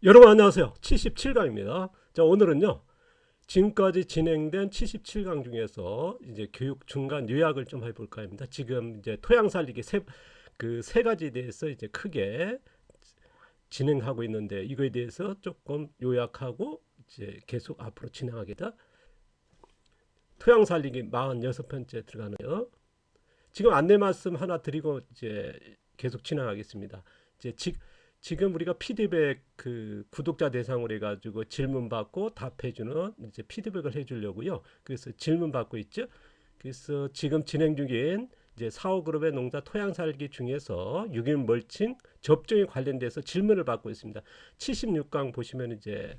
여러분 안녕하세요. 77강입니다. 자, 오늘은요. 지금까지 진행된 77강 중에서 이제 교육 중간 요약을 좀 해볼까 합니다. 지금 이제 토양 살리기 세 가지에 대해서 이제 크게 진행하고 있는데 이거에 대해서 조금 요약하고 이제 계속 앞으로 진행하겠다. 토양 살리기 46번째 들어가네요. 지금 안내 말씀 하나 드리고 이제 계속 진행하겠습니다. 이제 지금 우리가 피드백 그 구독자 대상으로 해가지고 질문 받고 답해주는 이제 피드백을 해주려고요. 그래서 질문 받고 있죠. 그래서 지금 진행 중인 이제 사호그룹의 농사 토양 살기 중에서 유기물 멀칭 접종에 관련돼서 질문을 받고 있습니다. 76강 보시면 이제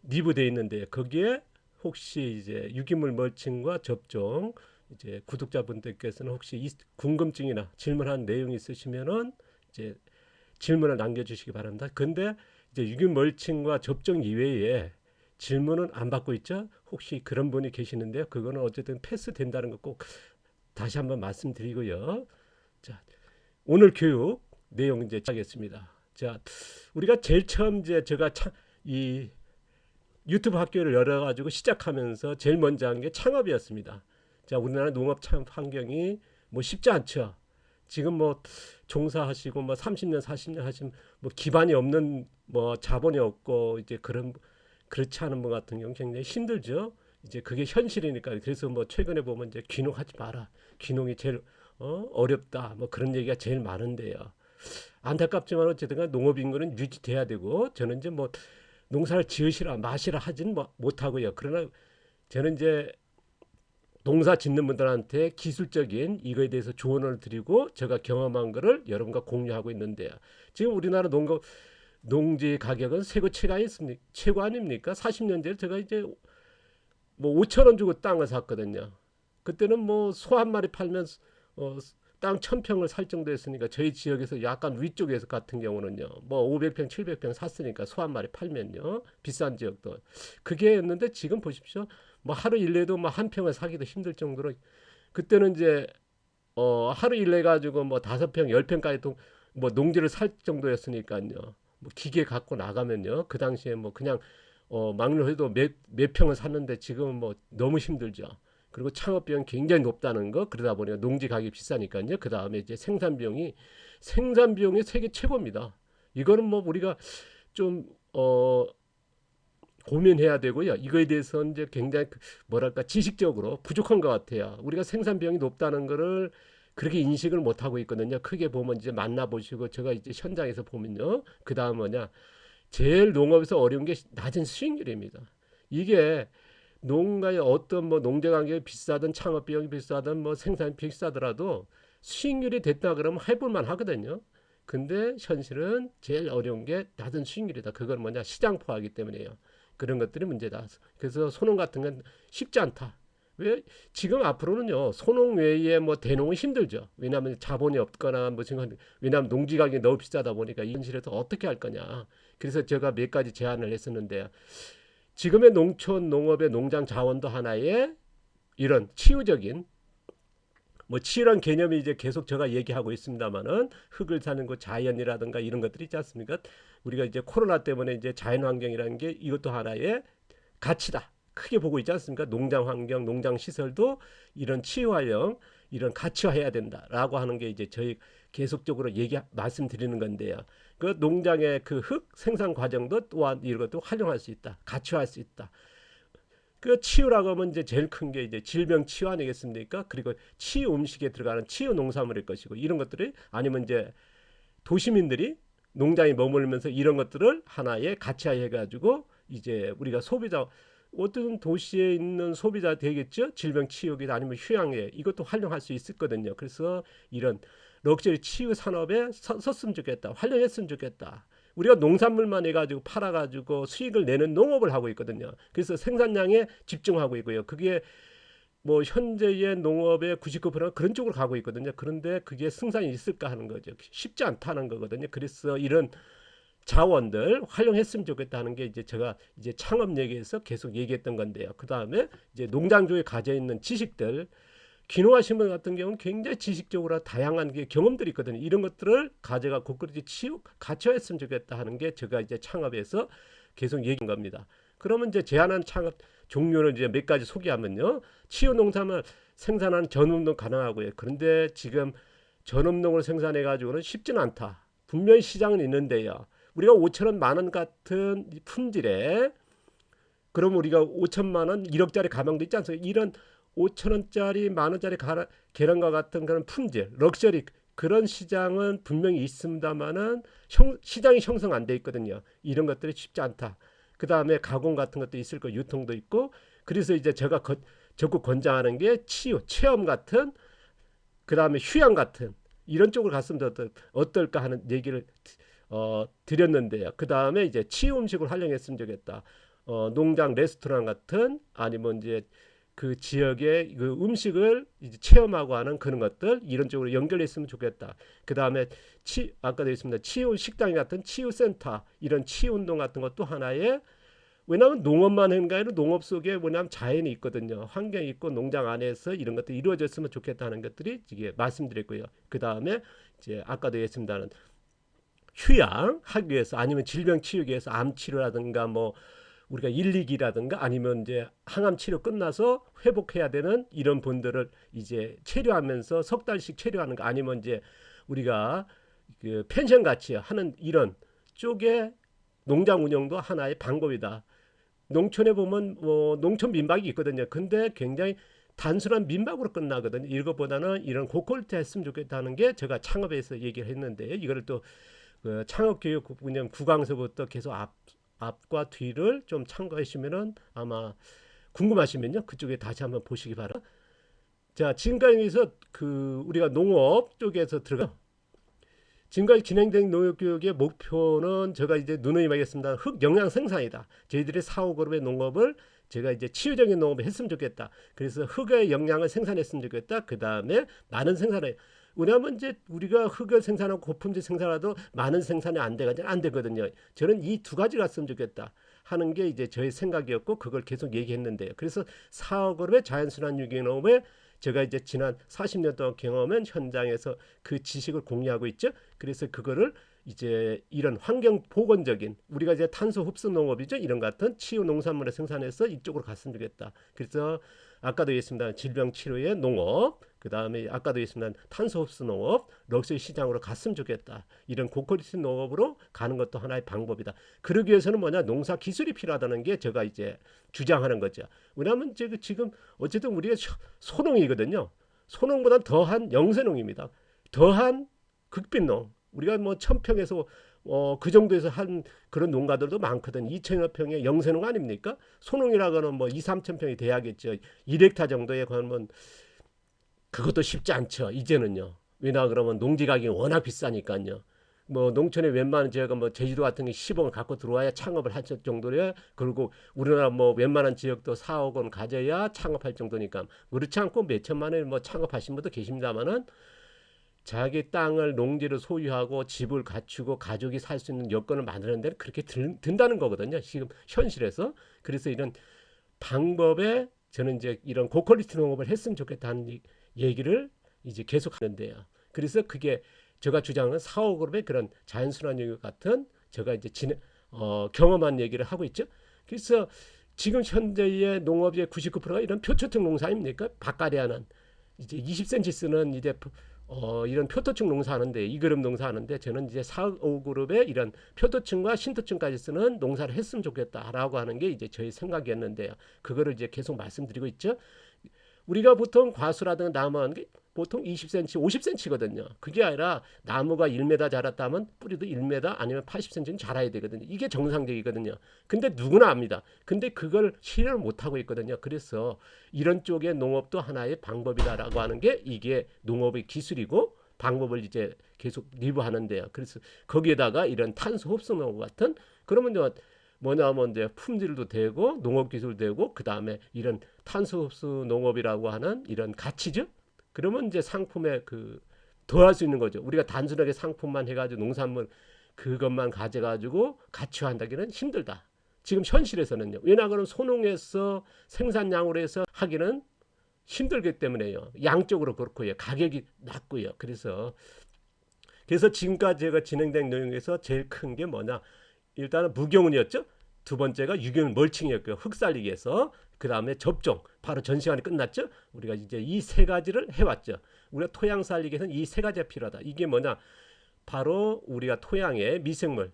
리뷰되어 있는데 거기에 혹시 이제 유기물 멀칭과 접종 이제 구독자분들께서는 혹시 궁금증이나 질문한 내용이 있으시면은 이제 질문을 남겨주시기 바랍니다. 근데 이제 유기물 멀칭과 접종 이외에 질문은 안 받고 있죠. 혹시 그런 분이 계시는데요. 그거는 어쨌든 패스된다는 거 꼭 다시 한번 말씀드리고요. 자, 오늘 교육 내용 이제 하겠습니다. 자, 우리가 제일 처음 이제 제가 이 유튜브 학교를 열어가지고 시작하면서 제일 먼저 한 게 창업이었습니다. 자, 우리나라 농업 창업 환경이 뭐 쉽지 않죠. 지금 뭐 종사하시고 뭐 30년 40년 하신 뭐 기반이 없는 뭐 자본이 없고 이제 그렇지 않은 분 같은 경우 굉장히 힘들죠. 이제 그게 현실이니까. 그래서 뭐 최근에 보면 이제 귀농하지 마라. 귀농이 제일 어렵다. 뭐 그런 얘기가 제일 많은데요. 안타깝지만 어쨌든 농업 인구는 유지돼야 되고 저는 이제 뭐 농사를 지으시라 마시라 하진 뭐 못하고요. 그러나 저는 이제 농사 짓는 분들한테 기술적인 이거에 대해서 조언을 드리고 제가 경험한 거를 여러분과 공유하고 있는데요. 지금 우리나라 농지 가격은 세계 최고 아닙니까? 40년 전에 제가 이제 뭐 5천 원 주고 땅을 샀거든요. 그때는 뭐 소 한 마리 팔면 땅 1,000평을 살 정도였으니까 저희 지역에서 약간 위쪽에서 같은 경우는요. 뭐 500평, 700평 샀으니까 소 한 마리 팔면요. 비싼 지역도. 그게였는데 지금 보십시오. 뭐 하루 일내도 뭐 한 평을 사기도 힘들 정도로 그때는 이제 하루 일내 가지고 뭐 5평, 10평까지 뭐 농지를 살 정도였으니까요. 뭐 기계 갖고 나가면요. 그 당시에 뭐 그냥 막론해도 몇 평을 샀는데 지금은 뭐 너무 힘들죠. 그리고 창업 비용이 굉장히 높다는 거. 그러다 보니까 농지 가격이 비싸니까요. 그 다음에 이제 생산 비용이 세계 최고입니다. 이거는 뭐 우리가 좀 고민해야 되고요. 이거에 대해서 이제 굉장히 뭐랄까 지식적으로 부족한 것 같아요. 우리가 생산 비용이 높다는 거를 그렇게 인식을 못 하고 있거든요. 크게 보면 이제 만나보시고 제가 이제 현장에서 보면요. 그 다음 뭐냐 제일 농업에서 어려운 게 낮은 수익률입니다. 이게 농가의 어떤 뭐 농재 가격이 비싸든 창업 비용이 비싸든 뭐 생산 비싸더라도 수익률이 됐다 그러면 해볼만 하거든요. 근데 현실은 제일 어려운 게 낮은 수익률이다. 그건 뭐냐 시장 포화이기 때문에요. 그런 것들이 문제다. 그래서 소농 같은 건 쉽지 않다. 왜 지금 앞으로는요 소농 외에 뭐 대농은 힘들죠. 왜냐하면 자본이 없거나 무슨 왜냐하면 농지 가격이 너무 비싸다 보니까 이 현실에서 어떻게 할 거냐. 그래서 제가 몇 가지 제안을 했었는데 지금의 농촌 농업의 농장 자원도 하나의 이런 치유적인 뭐 치유란 개념이 이제 계속 제가 얘기하고 있습니다만은 흙을 사는 거 자연이라든가 이런 것들이 있지 않습니까? 우리가 이제 코로나 때문에 이제 자연 환경이라는 게 이것도 하나의 가치다. 크게 보고 있지 않습니까? 농장 환경, 농장 시설도 이런 치유활용, 이런 가치화해야 된다라고 하는 게 이제 저희 계속적으로 말씀드리는 건데요. 그 농장의 그 흙 생산 과정도 또한 이것도 활용할 수 있다. 가치화할 수 있다. 그 치유라고 하면 이제 제일 큰 게 이제 질병 치유 아니겠습니까? 그리고 치유 음식에 들어가는 치유 농산물일 것이고 이런 것들이 아니면 이제 도시민들이 농장에 머물면서 이런 것들을 하나의 가치화해 가지고 이제 우리가 소비자 어떤 도시에 있는 소비자 되겠죠? 질병 치유기다 아니면 휴양에 이것도 활용할 수 있었거든요. 그래서 이런 럭셔리 치유 산업에 섰으면 좋겠다. 활용했으면 좋겠다. 우리가 농산물만 해가지고 팔아가지고 수익을 내는 농업을 하고 있거든요. 그래서 생산량에 집중하고 있고요. 그게 뭐 현재의 농업의 99%가 그런 쪽으로 가고 있거든요. 그런데 그게 승산이 있을까 하는 거죠. 쉽지 않다는 거거든요. 그래서 이런 자원들 활용했으면 좋겠다는 게 이제 제가 이제 창업 얘기에서 계속 얘기했던 건데요. 그 다음에 이제 농장 쪽에 가져 있는 지식들 귀농하 신분 같은 경우는 굉장히 지식적으로 다양한 게 경험들이 있거든요. 이런 것들을 가져가 고퀄리티 갖춰했으면 좋겠다 하는 게 제가 이제 창업에서 계속 얘기한 겁니다. 그러면 이제 제안한 창업 종류를 이제 몇 가지 소개하면요. 치유 농산을 생산하는 전업농 가능하고요. 그런데 지금 전업농으로 생산해 가지고는 쉽지는 않다. 분명히 시장은 있는데요. 우리가 5천원 만원 같은 품질에 그럼 우리가 5천만 원 1억짜리 가방도 있지 않습니까? 이런 5천원짜리 만원짜리 계란과 같은 그런 품질 럭셔리 그런 시장은 분명히 있습니다만은 시장이 형성 안 돼 있거든요. 이런 것들이 쉽지 않다. 그 다음에 가공 같은 것도 있을 거 유통도 있고 그래서 이제 제가 적극 권장하는 게 치유 체험 같은 그 다음에 휴양 같은 이런 쪽으로 갔으면 어떨까 하는 얘기를 드렸는데요. 그 다음에 이제 치유 음식을 활용했으면 좋겠다. 농장 레스토랑 같은 아니면 이제 그 지역의 그 음식을 이제 체험하고 하는 그런 것들 이런 쪽으로 연결했으면 좋겠다. 그 다음에 아까도 있습니다. 치유 식당 같은 치유 센터 이런 치유 운동 같은 것도 하나의 왜냐하면 농업만 하는 게 아니라 농업 속에 뭐냐면 자연이 있거든요. 환경이 있고 농장 안에서 이런 것들이 이루어졌으면 좋겠다는 것들이 이게 말씀드렸고요. 그 다음에 이제 아까도 했습니다는 휴양하기 위해서 아니면 질병 치유기 위해서 암 치료라든가 뭐 우리가 1, 2기라든가 아니면 이제 항암 치료 끝나서 회복해야 되는 이런 분들을 이제 체류하면서 석 달씩 체류하는 거 아니면 이제 우리가 그 펜션 같이 하는 이런 쪽에 농장 운영도 하나의 방법이다. 농촌에 보면 뭐 농촌 민박이 있거든요. 근데 굉장히 단순한 민박으로 끝나거든요. 이것보다는 이런 고퀄리티 했으면 좋겠다는 게 제가 창업에서 얘기를 했는데 이거를 또 그 창업교육 운영 구강서부터 계속 앞과 뒤를 좀 참고하시면은 아마 궁금하시면요 그쪽에 다시 한번 보시기 바랍니다. 자 지금까지서 그 우리가 농업 쪽에서 들어가 지금까지 진행된 농업교육의 목표는 제가 이제 누누이 말했습니다. 흑영양 생산이다. 저희들이 사후그룹의 농업을 제가 이제 치유적인 농업을 했으면 좋겠다. 그래서 흑의 영양을 생산했으면 좋겠다. 그 다음에 많은 생산을 왜냐하면 이제 우리가 흑을 생산하고 고품질 생산하도 많은 생산이 안 되거든요. 저는 이 두 가지 갔으면 좋겠다 하는 게 이제 저의 생각이었고 그걸 계속 얘기했는데요. 그래서 사후그룹의 자연순환 유기농업에 제가 이제 지난 40년 동안 경험한 현장에서 그 지식을 공유하고 있죠. 그래서 그거를 이제 이런 환경 보건적인 우리가 이제 탄소 흡수 농업이죠. 이런 같은 치유 농산물을 생산해서 이쪽으로 갔으면 좋겠다. 그래서 아까도 얘기했습니다. 질병 치료의 농업, 그 다음에 아까도 얘기했습니다. 탄소 흡수 농업, 럭셔리 시장으로 갔으면 좋겠다. 이런 고퀄리티 농업으로 가는 것도 하나의 방법이다. 그러기 위해서는 뭐냐 농사 기술이 필요하다는 게 제가 이제 주장하는 거죠. 왜냐하면 지금 어쨌든 우리가 소농이거든요. 소농보다 더한 영세농입니다. 더한 극빈농. 우리가 뭐 1000평에서 그 정도에서 한 그런 농가들도 많거든. 2000여 평의 영세농 아닙니까? 소농이라고는 뭐 2, 3천 평이 돼야겠죠. 1헥타 정도에 그러면 그것도 쉽지 않죠. 이제는요. 왜냐 그러면 농지 가격이 워낙 비싸니까요. 뭐 농촌에 웬만한 지역은 뭐 제주도 같은 게 10억을 갖고 들어와야 창업을 할 정도래. 그리고 우리나라 뭐 웬만한 지역도 4억 원 가져야 창업할 정도니까 그렇지 않고 몇 천만 원에 뭐 창업하신 분도 계십니다만은 자기 땅을 농지를 소유하고 집을 갖추고 가족이 살 수 있는 여건을 만드는 데는 그렇게 든다는 거거든요. 지금 현실에서. 그래서 이런 방법에 저는 이제 이런 고퀄리티 농업을 했으면 좋겠다는 얘기를 이제 계속 하는데요. 그래서 그게 제가 주장하는 사업그룹의 그런 자연순환 영역 같은 제가 이제 경험한 얘기를 하고 있죠. 그래서 지금 현재의 농업의 99%가 이런 표초특 농사 아닙니까? 밭가리하는 이제 20cm 쓰는 이제 이런 표토층 농사하는데 이 그룹 농사하는데 저는 이제 4,5그룹의 이런 표토층과 신토층까지 쓰는 농사를 했으면 좋겠다라고 하는 게 이제 저희 생각이었는데요. 그거를 이제 계속 말씀드리고 있죠. 우리가 보통 과수라든가 나무하는 게 보통 20cm, 50cm거든요. 그게 아니라 나무가 1m 자랐다면 뿌리도 1m 아니면 80cm는 자라야 되거든요. 이게 정상적이거든요. 근데 누구나 압니다. 근데 그걸 실현을 못하고 있거든요. 그래서 이런 쪽의 농업도 하나의 방법이다라고 하는 게 이게 농업의 기술이고 방법을 이제 계속 리뷰하는데요. 그래서 거기에다가 이런 탄소 흡수 농업 같은 그러면 뭐냐면 이제 품질도 되고 농업 기술도 되고 그 다음에 이런 탄소 흡수 농업이라고 하는 이런 가치죠. 그러면 이제 상품에 더할 수 있는 거죠. 우리가 단순하게 상품만 해가지고 농산물 그것만 가져가지고 가치화한다기는 힘들다. 지금 현실에서는요. 왜냐 그러면 소농에서 생산량으로 해서 하기는 힘들기 때문에요. 양적으로 그렇고요. 가격이 낮고요. 그래서 지금까지 제가 진행된 내용에서 제일 큰 게 뭐냐? 일단은 무경운이었죠. 두 번째가 유기물 멀칭이었고요. 흙살리기에서 그 다음에 접종 바로 전 시간이 끝났죠. 우리가 이제 이 세 가지를 해왔죠. 우리가 토양 살리기에서는 이 세 가지가 필요하다. 이게 뭐냐? 바로 우리가 토양에 미생물,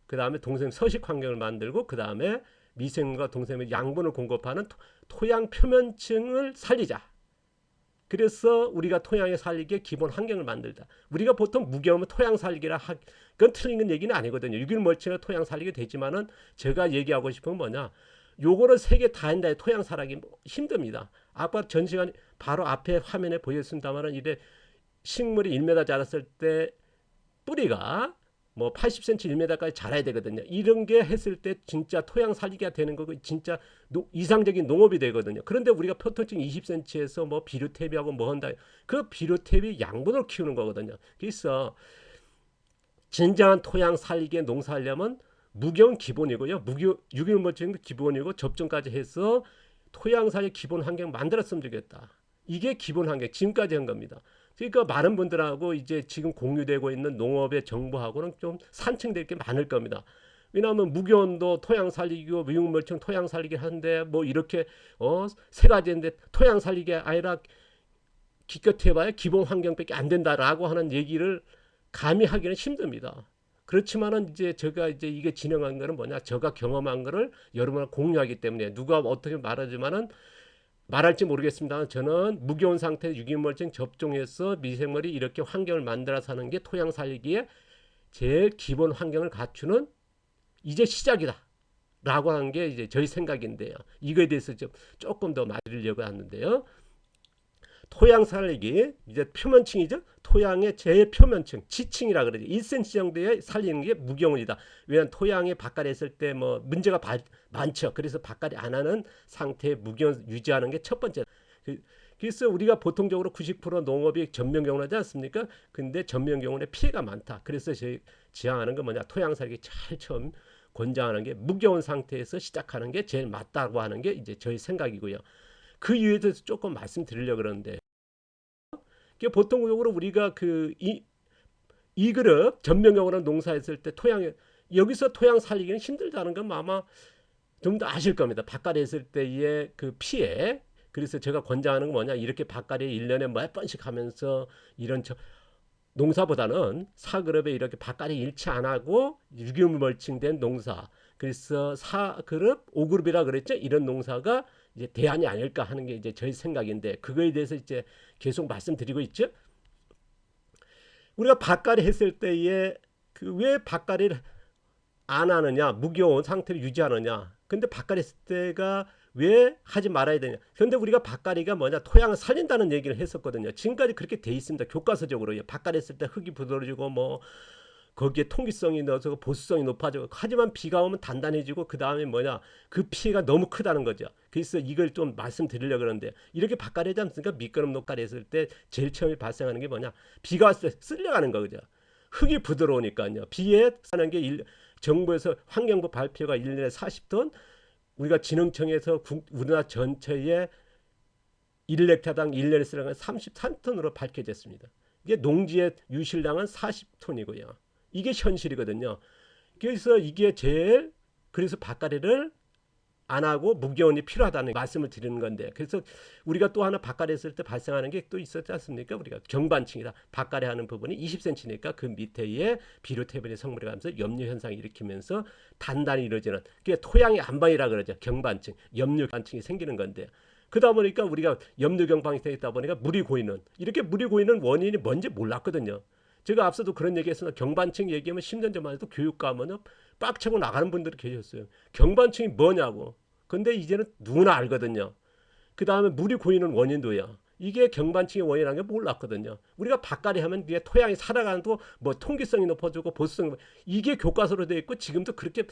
그 다음에 동생 서식 환경을 만들고 그 다음에 미생물과 동생물 양분을 공급하는 토양 표면층을 살리자. 그래서 우리가 토양에 살리기에 기본 환경을 만들다. 우리가 보통 무경험은 토양 살리기라 그건 틀린 얘기는 아니거든요. 유기물 멀칭은 토양 살리기 되지만은 제가 얘기하고 싶은 건 뭐냐? 요거를 세 개 다 한다. 토양 살리기 힘듭니다. 아까 전 시간 바로 앞에 화면에 보였습니다만은 이래 식물이 1m 자랐을 때 뿌리가 뭐 80cm 1m까지 자라야 되거든요. 이런 게 했을 때 진짜 토양 살리기가 되는 거고 진짜 이상적인 농업이 되거든요. 그런데 우리가 표토층 20cm에서 뭐 비료탭이하고 뭐 한다. 그 비료탭이 양분을 키우는 거거든요. 그래서 진정한 토양 살리기에 농사하려면 무경 기본이고요. 유기물 멀칭도 기본이고 접종까지 해서 토양 살리 기본 환경 만들었으면 좋겠다. 이게 기본 환경 지금까지 한 겁니다. 그러니까 많은 분들하고 이제 지금 공유되고 있는 농업의 정보하고는 좀 산층될 게 많을 겁니다. 왜냐하면 무교원도 토양 살리기고 미육물층 토양 살리기 하는데 뭐 이렇게 세 가지인데 토양 살리기 아니라 기껏 해봐야 기본 환경밖에 안 된다라고 하는 얘기를 감히 하기는 힘듭니다. 그렇지만은 이제 제가 이제 이게 진행한 거는 뭐냐? 제가 경험한 거를 여러분과 공유하기 때문에 누가 어떻게 말하지만은 말할지 모르겠습니다만 저는 무교원 상태 유기물증 접종해서 미생물이 이렇게 환경을 만들어서 하는 게 토양 살리기에 제일 기본 환경을 갖추는 이제 시작이다 라고 하는 게 이제 저희 생각인데요. 이거에 대해서 좀 조금 더 말하려고 하는데요. 토양 살리기 이제 표면층이죠. 토양의 제일 표면층 지층이라 그러죠. 1cm 정도에 살리는 게 무경운이다. 왜냐하면 토양에 바깥에 있을 때 뭐 문제가 많죠. 그래서 바깥에 안 하는 상태의 무경운 유지하는 게 첫 번째. 그래서 우리가 보통적으로 90% 농업이 전면경운하지 않습니까? 근데 전면경운에 피해가 많다. 그래서 저희 지향하는 건 뭐냐? 토양 살리기 제일 처음 권장하는 게 무경운 상태에서 시작하는 게 제일 맞다고 하는 게 이제 저희 생각이고요. 그 이유에 대해서 조금 말씀드리려고 그러는데 보통적으로 우리가 이 그룹 전면경으로 농사했을 때 토양에 여기서 토양 살리기는 힘들다는 건 아마 좀 더 아실 겁니다. 바깥에 있을 때의 그 피해. 그래서 제가 권장하는 건 뭐냐? 이렇게 바깥에 1년에 몇 번씩 하면서 이런 농사보다는 4그룹에 이렇게 바깥에 일치 안 하고 유기물 멀칭된 농사. 그래서 4그룹, 5그룹이라 그랬죠? 이런 농사가 이제 대안이 아닐까 하는 게 이제 저희 생각인데 그거에 대해서 이제 계속 말씀드리고 있죠. 우리가 바깥에 했을 때에 왜 바깥을 안 하느냐, 무교원 상태를 유지하느냐. 근데 바깥에 했을 때가 왜 하지 말아야 되냐. 그런데 우리가 바깥이가 뭐냐, 토양을 살린다는 얘기를 했었거든요. 지금까지 그렇게 돼 있습니다. 교과서적으로 바깥에 했을 때 흙이 부드러지고 뭐 거기에 통기성이 넣어서 보수성이 높아지고 하지만 비가 오면 단단해지고 그 다음에 뭐냐 그 피해가 너무 크다는 거죠. 그래서 이걸 좀 말씀드리려고 그러는데 이렇게 바깥에 하지 않습니까? 미끄럼 녹가리 했을 때 제일 처음에 발생하는 게 뭐냐 비가 왔을 때 쓸려가는 거죠. 흙이 부드러우니까요. 비에 사는 게 정부에서 환경부 발표가 1년에 40톤 우리가 진흥청에서 우리나라 전체의 1렉타당 1년에 쓰는 33톤으로 밝혀졌습니다. 이게 농지의 유실량은 40톤이고요. 이게 현실이거든요. 그래서 이게 그래서 바깥에를 안 하고 무교원이 필요하다는 말씀을 드리는 건데 그래서 우리가 또 하나 바깥에 했을 때 발생하는 게 또 있었지 않습니까? 우리가 경반층이다. 바깥에 하는 부분이 20cm니까 그 밑에에 비료태분의 성분이 가면서 염류 현상을 일으키면서 단단히 이루어지는 그게 토양의 안방이라 그러죠. 경반층, 염류반층이 생기는 건데 그러다 보니까 우리가 염류경방이 되다 보니까 물이 고이는 이렇게 물이 고이는 원인이 뭔지 몰랐거든요. 제가 앞서도 그런 얘기했으나 경반층 얘기하면 10년 전만 해도 교육 가면은 빡치고 나가는 분들이 계셨어요. 경반층이 뭐냐고. 근데 이제는 누구나 알거든요. 그 다음에 물이 고이는 원인도야. 이게 경반층의 원인이라는 게 몰랐거든요. 우리가 바깥에 하면 뒤에 토양이 살아가는 또 뭐 통기성이 높아지고 보수성이 이게 교과서로 되어 있고 지금도 그렇게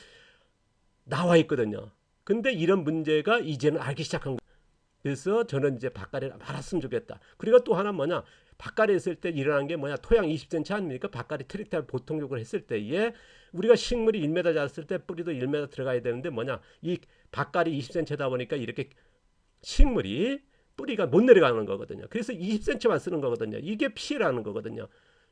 나와 있거든요. 근데 이런 문제가 이제는 알기 시작한 거예요. 그래서 저는 이제 바깥에 말았으면 좋겠다. 그리고 또 하나 뭐냐. 바깥에 있을 때 일어난 게 뭐냐. 토양 20cm 아닙니까? 바깥에 트랙터를 보통적으로 했을 때에 우리가 식물이 1m 자랐을 때 뿌리도 1m 들어가야 되는데 뭐냐. 이 바깥이 20cm다 보니까 이렇게 식물이 뿌리가 못 내려가는 거거든요. 그래서 20cm만 쓰는 거거든요. 이게 피해라는 거거든요.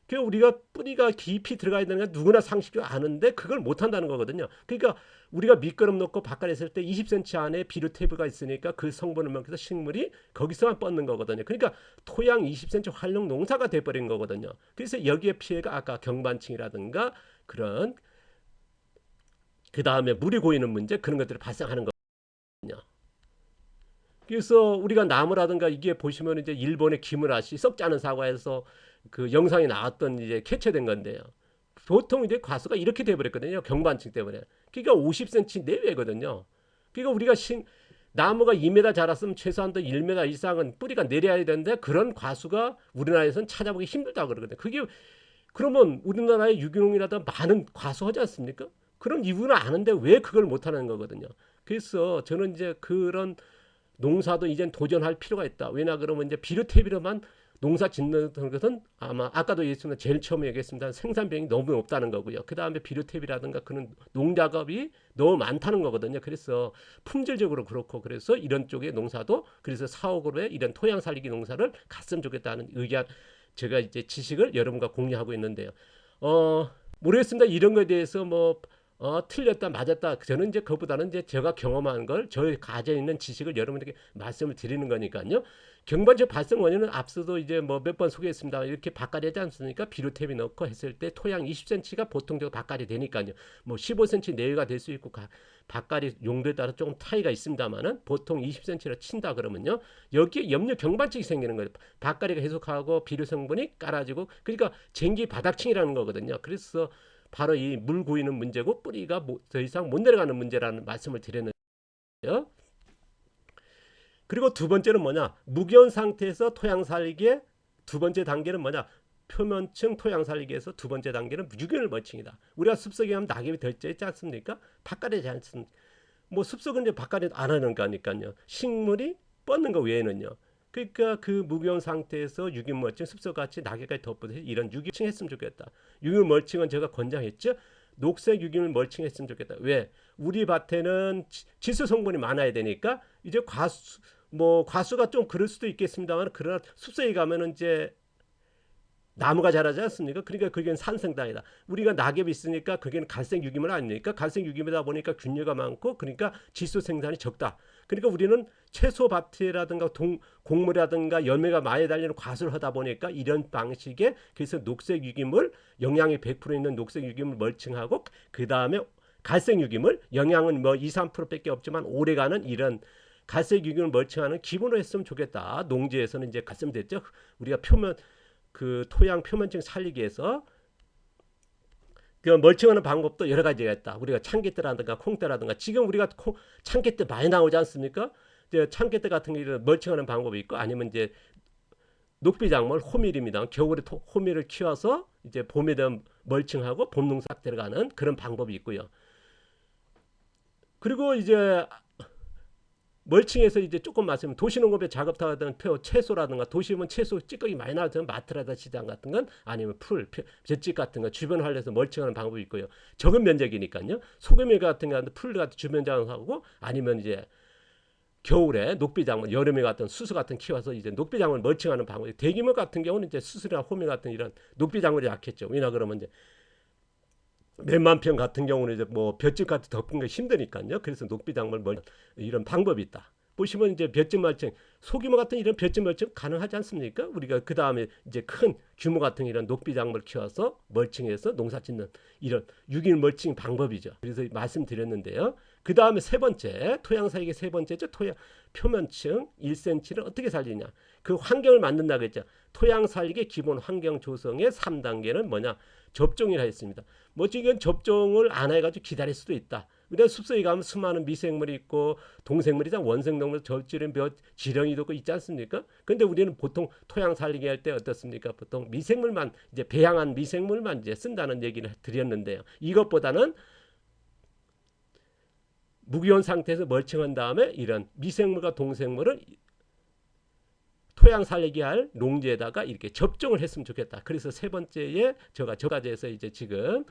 그 우리가 뿌리가 깊이 들어가야 되는 건 누구나 상식적으로 아는데 그걸 못 한다는 거거든요. 그러니까 우리가 밑거름 넣고 바깥에 있을 때 20cm 안에 비료테이프가 있으니까 그 성분을 먹여서 식물이 거기서만 뻗는 거거든요. 그러니까 토양 20cm 활용 농사가 돼버린 거거든요. 그래서 여기에 피해가 아까 경반층이라든가 그런 그 다음에 물이 고이는 문제 그런 것들이 발생하는 거거든요. 그래서 우리가 나무라든가 이게 보시면 이제 일본의 기무라시 썩지 않은 사과에서 그 영상이 나왔던 이제 캐쳐된 건데요. 보통 이제 과수가 이렇게 돼버렸거든요. 경반층 때문에. 그러니까 50cm 내외거든요. 그러니까 우리가 나무가 2m 자랐으면 최소한도 1m 이상은 뿌리가 내려야 되는데 그런 과수가 우리나라에서는 찾아보기 힘들다고 그러거든요. 그게 그러면 우리나라의 유기농이라도 많은 과수 하지 않습니까? 그럼 이분은 아는데 왜 그걸 못하는 거거든요. 그래서 저는 이제 그런 농사도 이젠 도전할 필요가 있다. 왜냐 그러면 이제 비료태비로만 농사 짓는 것은 아마 아까도 얘기했지만 제일 처음에 얘기했습니다. 생산 비용이 너무 높다는 거고요. 그 다음에 비료태비라든가 그런 농작업이 너무 많다는 거거든요. 그래서 품질적으로 그렇고 그래서 이런 쪽의 농사도 그래서 사옥으로의 이런 토양 살리기 농사를 갔으면 좋겠다는 의견 제가 이제 지식을 여러분과 공유하고 있는데요. 모르겠습니다. 이런 거에 대해서 뭐 틀렸다 맞았다 저는 이제 그보다는 이제 제가 경험한 걸 저희 가지고 있는 지식을 여러분에게 말씀을 드리는 거니까요. 경반적 발생 원인은 앞서도 이제 뭐 몇 번 소개했습니다. 이렇게 바깥이 하지 않습니까? 비료탭이 넣고 했을 때 토양 20cm가 보통적으로 바깥이 되니까요. 뭐 15cm 내외가 될 수 있고 바깥이 용도에 따라 조금 차이가 있습니다만은 보통 20cm로 친다 그러면요. 여기에 염류 경반층이 생기는 거예요. 바깥이가 해속하고 비료 성분이 깔아지고 그러니까 쟁기 바닥층이라는 거거든요. 그래서 바로 이 물 고이는 문제고 뿌리가 더 이상 못 내려가는 문제라는 말씀을 드렸는데요. 그리고 두 번째는 뭐냐? 무기온 상태에서 토양 살리기의 두 번째 단계는 뭐냐? 표면층 토양 살리기에서 두 번째 단계는 유기물 멀칭이다. 우리가 숲속에 하면 낙엽이 덜져 있지 않습니까? 바깥에 지 않습니까? 뭐 숲속은 이제 바깥에 안 하는 거니까요. 식물이 뻗는 거 외에는요. 그러니까 그 무기온 상태에서 유기물 멀칭 숲속같이 낙엽까지 덮어서 이런 유기물 했으면 좋겠다. 유기물 멀칭은 제가 권장했죠. 녹색 유기물 멀칭했으면 좋겠다. 왜? 우리 밭에는 지수 성분이 많아야 되니까 이제 과수가 좀 그럴 수도 있겠습니다만 그러나 숲속에 가면은 이제 나무가 자라지 않습니까? 그러니까 그게 산생당이다. 우리가 낙엽이 있으니까 그게 갈색 유기물 아닙니까? 갈색 유기물이다 보니까 균류가 많고 그러니까 지수 생산이 적다. 그러니까 우리는 채소 밭이라든가 곡물이라든가 열매가 많이 달리는 과수를 하다 보니까 이런 방식의 그래서 녹색 유기물 영양이 100% 있는 녹색 유기물 멀칭하고 그 다음에 갈색 유기물 영양은 뭐 2, 3%밖에 없지만 오래가는 이런 갈색 유기물 멀칭하는 기본으로 했으면 좋겠다. 농지에서는 이제 갔으면 됐죠. 우리가 그 토양 표면층 살리기 위해서 그 멀칭하는 방법도 여러 가지가 있다. 우리가 참깨대라든가 콩대라든가 지금 우리가 참깨대 많이 나오지 않습니까? 이제 참깨대 같은 경우는 멀칭하는 방법이 있고 아니면 이제 녹비작물 호밀입니다. 겨울에 호밀을 키워서 이제 봄에 되면 멀칭하고 봄농 싹 들어가는 그런 방법이 있고요. 그리고 이제 멀칭해서 이제 조금 말씀드리면 도시농업에 작업하던 채소라든가 도시면 채소 찌꺼기 많이 나오던 마트라다 시장 같은 건 아니면 볏짚 같은 거 주변 활려서 멀칭하는 방법이 있고요. 적은 면적이니까요. 소금일 같은 거 풀 같은 주변 장하고 아니면 이제 겨울에 녹비작물 여름에 같은 수수 같은 키워서 이제 녹비작물 멀칭하는 방법이 대규모 같은 경우는 이제 수수나 호미 같은 이런 녹비작물이 약했죠. 왜냐 그러면 이제 몇만 평 같은 경우는 이제 뭐 볏짚 같은 덮은 게 힘드니까요. 그래서 녹비작물 이런 방법이 있다. 보시면 이제 볏짚 멀칭, 소규모 같은 이런 볏짚 멀칭 가능하지 않습니까? 우리가 그 다음에 이제 큰 규모 같은 이런 녹비작물 키워서 멀칭해서 농사 짓는 이런 유기물 멀칭 방법이죠. 그래서 말씀드렸는데요. 그 다음에 세 번째 토양 살리기 세 번째죠. 토양 표면층 1cm를 어떻게 살리냐? 그 환경을 만든다고 했죠. 토양 살리기 기본 환경 조성의 3단계는 뭐냐? 접종이라 했습니다. 뭐 지금 접종을 안 해가지고 기다릴 수도 있다. 근데 숲속에 가면 수많은 미생물이 있고 동생물이랑 원생동물 절지른 몇 지렁이도 있지 않습니까? 근데 우리는 보통 토양 살리기 할 때 어떻습니까? 보통 미생물만 이제 배양한 미생물만 이제 쓴다는 얘기를 드렸는데요. 이것보다는 무기온 상태에서 멀칭한 다음에 이런 미생물과 동생물을 토양 살리기 할 농지에다가 이렇게 접종을 했으면 좋겠다. 그래서 세 번째에 제가 저가지에서 이제 지금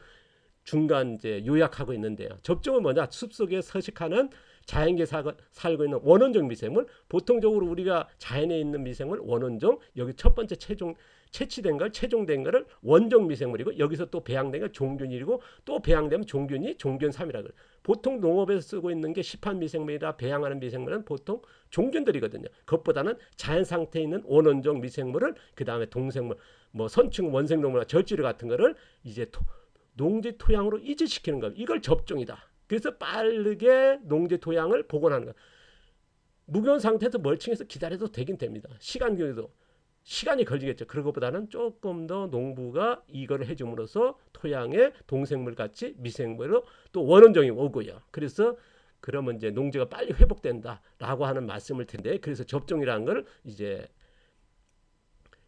중간 이제 요약하고 있는데요. 접종은 뭐냐? 숲속에 서식하는 자연계 살고 있는 원원종 미생물. 보통적으로 우리가 자연에 있는 미생물 원원종, 여기 첫 번째 채취된 걸 채종된 거를 원종 미생물이고, 여기서 또 배양된 걸 종균이고, 또 배양되면 종균이 종균3이라고. 보통 농업에서 쓰고 있는 게 시판 미생물이라 배양하는 미생물은 보통 종균들이거든요. 그것보다는 자연 상태에 있는 원원종 미생물을, 그 다음에 동생물, 뭐 선충, 원생동물과 절지류 같은 거를 이제 농지 토양으로 이주시키는 겁니다. 이걸 접종이다. 그래서 빠르게 농지 토양을 복원하는 거예요. 무교원 상태에서 멀칭해서 기다려도 되긴 됩니다. 시간이 걸리겠죠. 그것보다는 조금 더 농부가 이거를 해줌으로써 토양에 동생물 같이 미생물로 또 원원종이 오고요. 그래서 그러면 이제 농지가 빨리 회복된다라고 하는 말씀을 드는데, 그래서 접종이라는 걸 이제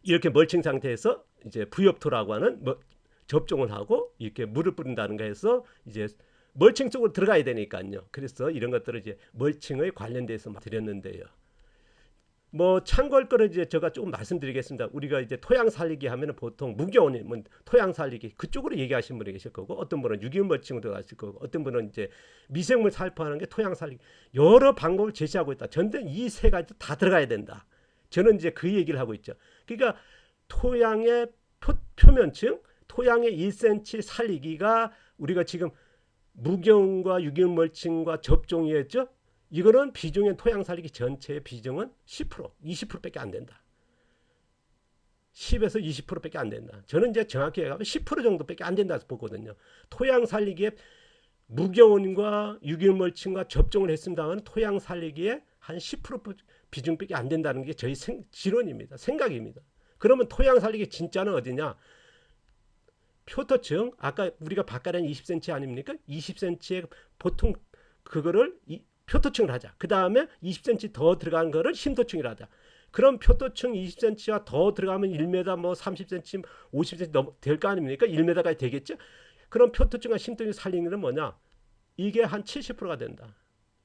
이렇게 멀칭 상태에서 이제 부엽토라고 하는 접종을 하고 이렇게 물을 뿌린다는 거 해서 이제 멀칭 쪽으로 들어가야 되니까요. 그래서 이런 것들을 이제 멀칭의 관련돼서 드렸는데요. 뭐 참고할 거를 이제 제가 조금 말씀드리겠습니다. 우리가 이제 토양 살리기 하면은 보통 무교원이면 토양 살리기 그쪽으로 얘기하시는 분이 계실 거고, 어떤 분은 유기물 멀칭으로 들어가실 거고, 어떤 분은 이제 미생물 살포하는 게 토양 살리기, 여러 방법을 제시하고 있다. 전대 이 세 가지 다 들어가야 된다. 저는 이제 그 얘기를 하고 있죠. 그러니까 토양의 표면층, 토양의 1cm 살리기가 우리가 지금 무경과 유기물 멀칭과 접종이었죠. 이거는 비중의 토양 살리기 전체의 비중은 10%, 20%밖에 안 된다. 10에서 20%밖에 안 된다. 저는 이제 정확히 얘기하면 10% 정도밖에 안 된다 보거든요. 토양 살리기에 무경원과 유기물 멀칭과 접종을 했습니다만 토양 살리기에 한 10% 비중밖에 안 된다는 게 저희 지론입니다. 생각입니다. 그러면 토양 살리기 진짜는 어디냐? 표토층, 아까 우리가 바깥에 20cm 아닙니까? 20cm에 보통 그거를 표토층을 하자. 그 다음에 20cm 더 들어간 거를 심토층이라 하자. 그럼 표토층 20cm가 더 들어가면 1m, 뭐 30cm, 50cm 될 거 아닙니까? 1m까지 되겠죠? 그럼 표토층과 심토층 살리는 건 뭐냐? 이게 한 70%가 된다.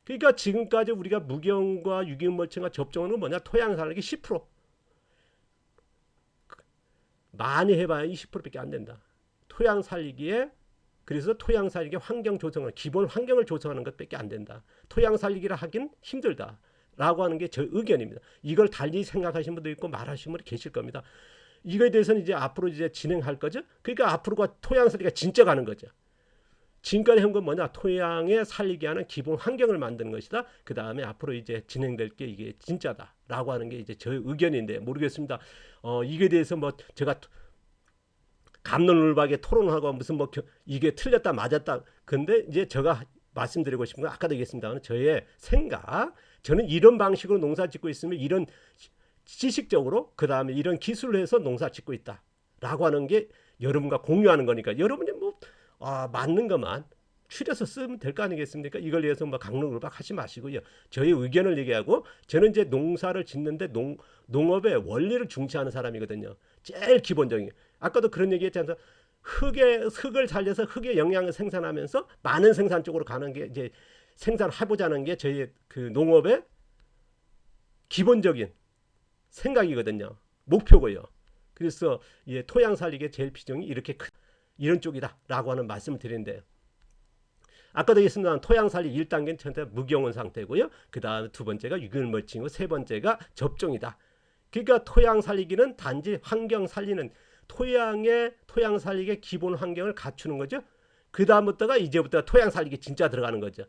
그러니까 지금까지 우리가 무경과 유기물 멀칭과 접종은 뭐냐? 토양 살리기 10%. 많이 해봐야 20%밖에 안 된다. 토양 살리기에, 그래서 토양 살리기 환경 조성을, 기본 환경을 조성하는 것밖에 안 된다. 토양 살리기를 하긴 힘들다 라고 하는 게 제 의견입니다. 이걸 달리 생각하시는 분도 있고 말하시는 분이 계실 겁니다. 이거에 대해서는 이제 앞으로 이제 진행할 거죠. 그러니까 앞으로가 토양 살리기가 진짜 가는 거죠. 지금까지 한 건 뭐냐? 토양에 살리게 하는 기본 환경을 만드는 것이다. 그 다음에 앞으로 이제 진행될 게 이게 진짜다 라고 하는 게 이제 저의 의견인데, 모르겠습니다. 이게 대해서 뭐 제가 갑론을박에 토론하고 무슨 뭐 이게 틀렸다 맞았다. 근데 이제 제가 말씀드리고 싶은 건 아까도 얘기했습니다만 저의 생각, 저는 이런 방식으로 농사 짓고 있으면 이런 지식적으로, 그 다음에 이런 기술을 해서 농사 짓고 있다라고 하는 게 여러분과 공유하는 거니까, 여러분이 뭐 맞는 것만 추려서 쓰면 될 거 아니겠습니까? 이걸 위해서 뭐 강론을박 하지 마시고요. 저의 의견을 얘기하고, 저는 이제 농사를 짓는데 농업의 원리를 중시하는 사람이거든요. 제일 기본적인. 아까도 그런 얘기 했잖아요. 흙을 살려서 흙의 영양을 생산하면서 많은 생산 쪽으로 가는 게 이제 생산해보자는 게 저희 그 농업의 기본적인 생각이거든요. 목표고요. 그래서 토양 살리기의 제일 비중이 이렇게 이런 쪽이다라고 하는 말씀을 드리는데, 아까도 얘기했습니다. 토양 살리기 1단계는 전체 무경원 상태고요. 그 다음 두 번째가 유기물 멀칭이고, 세 번째가 접종이다. 그러니까 토양 살리기는 단지 환경 살리는, 토양 살리기의 기본 환경을 갖추는 거죠. 그 다음부터가 이제부터 토양 살리기 진짜 들어가는 거죠.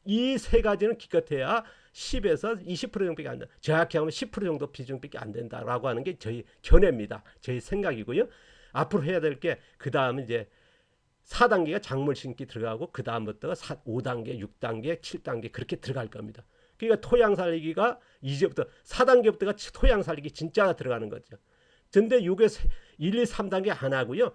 이 세 가지는 기껏해야 10에서 20% 정도밖에 안 된다. 정확히 하면 10% 정도 비중밖에 안 된다라고 하는 게 저희 견해입니다. 저희 생각이고요. 앞으로 해야 될 게, 그 다음은 이제 4단계가 작물 심기 들어가고, 그 다음부터가 5단계, 6단계, 7단계 그렇게 들어갈 겁니다. 그러니까 토양 살리기가 이제부터 4단계부터가 토양 살리기 진짜가 들어가는 거죠. 근데 이게 1, 2, 3단계 안 하고요.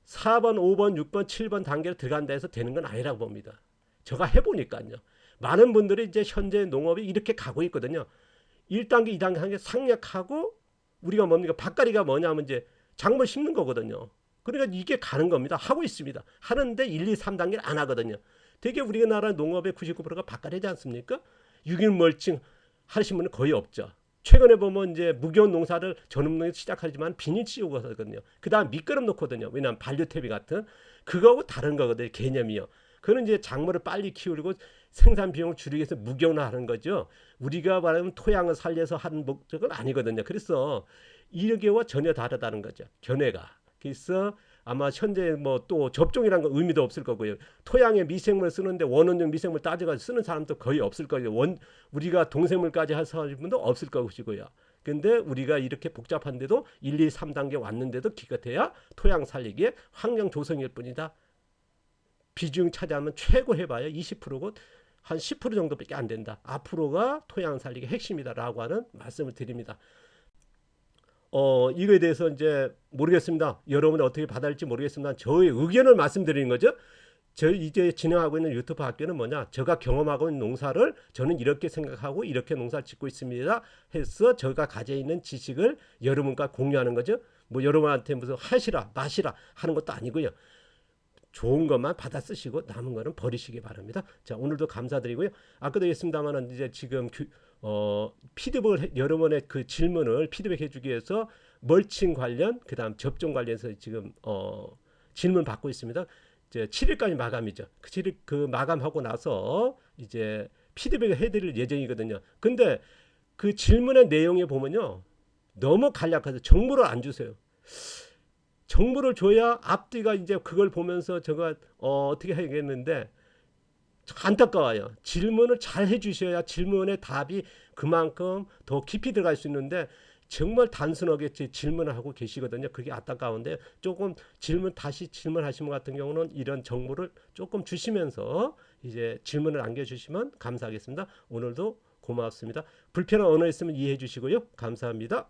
4번, 5번, 6번, 7번 단계로 들어간다 해서 되는 건 아니라고 봅니다. 제가 해보니까요. 많은 분들이 이제 현재 농업이 이렇게 가고 있거든요. 1단계, 2단계 한 게 상략하고, 우리가 뭡니까? 밭갈이가 뭐냐면 이제 작물 심는 거거든요. 그러니까 이게 가는 겁니다. 하고 있습니다. 하는데 1, 2, 3단계를 안 하거든요. 되게 우리나라 농업의 99%가 밭갈이지 않습니까? 유기물 멀칭 하시는 분은 거의 없죠. 최근에 보면 이제 무교원 농사를 전업농에 시작하지만 비닐 씌우고 하거든요. 그 다음 미끄럼 놓거든요. 왜냐하면 반려태비 같은. 그거하고 다른 거거든요. 개념이요. 그는 이제 작물을 빨리 키우고 생산 비용을 줄이기 위해서 무경화하는 거죠. 우리가 말하면 토양을 살려서 하는 목적은 아니거든요. 그래서 이게와 전혀 다르다는 거죠. 견해가. 그래서 아마 현재 뭐 또 접종이란 건 의미도 없을 거고요. 토양에 미생물 쓰는데 원원용 미생물 따져가지고 쓰는 사람도 거의 없을 거예요. 우리가 동생물까지 하는 분도 없을 것이고요. 근데 우리가 이렇게 복잡한데도 1, 2, 3단계 왔는데도 기껏해야 토양 살리기에 환경 조성일 뿐이다. 비중 차지하면 최고 해봐야 20%고 한 10% 정도밖에 안 된다. 앞으로가 토양 살리기 핵심이다라고 하는 말씀을 드립니다. 이거에 대해서 이제 모르겠습니다. 여러분이 어떻게 받아들일지 모르겠습니다. 저의 의견을 말씀드리는 거죠. 저희 이제 진행하고 있는 유튜브 학교는 뭐냐? 제가 경험하고 있는 농사를 저는 이렇게 생각하고 이렇게 농사를 짓고 있습니다. 해서 제가 가지고 있는 지식을 여러분과 공유하는 거죠. 뭐 여러분한테 무슨 하시라 마시라 하는 것도 아니고요. 좋은 것만 받아 쓰시고 남은 거는 버리시기 바랍니다. 자, 오늘도 감사드리고요. 아까도 했습니다만은 이제 지금 피드백을 여러분의 그 질문을 피드백해 주기 위해서 멀칭 관련 그다음 접종 관련해서 지금 질문 받고 있습니다. 이제 7일까지 마감이죠. 그 7일 그 마감하고 나서 이제 피드백을 해드릴 예정이거든요. 근데 그 질문의 내용에 보면요, 너무 간략해서 정보를 안 주세요. 정보를 줘야 앞뒤가 이제 그걸 보면서 제가 어떻게 해야겠는데 안타까워요. 질문을 잘 해주셔야 질문의 답이 그만큼 더 깊이 들어갈 수 있는데 정말 단순하게 질문을 하고 계시거든요. 그게 안타까운데 조금 다시 질문하시는 것 같은 경우는 이런 정보를 조금 주시면서 이제 질문을 남겨주시면 감사하겠습니다. 오늘도 고맙습니다. 불편한 언어 있으면 이해해 주시고요. 감사합니다.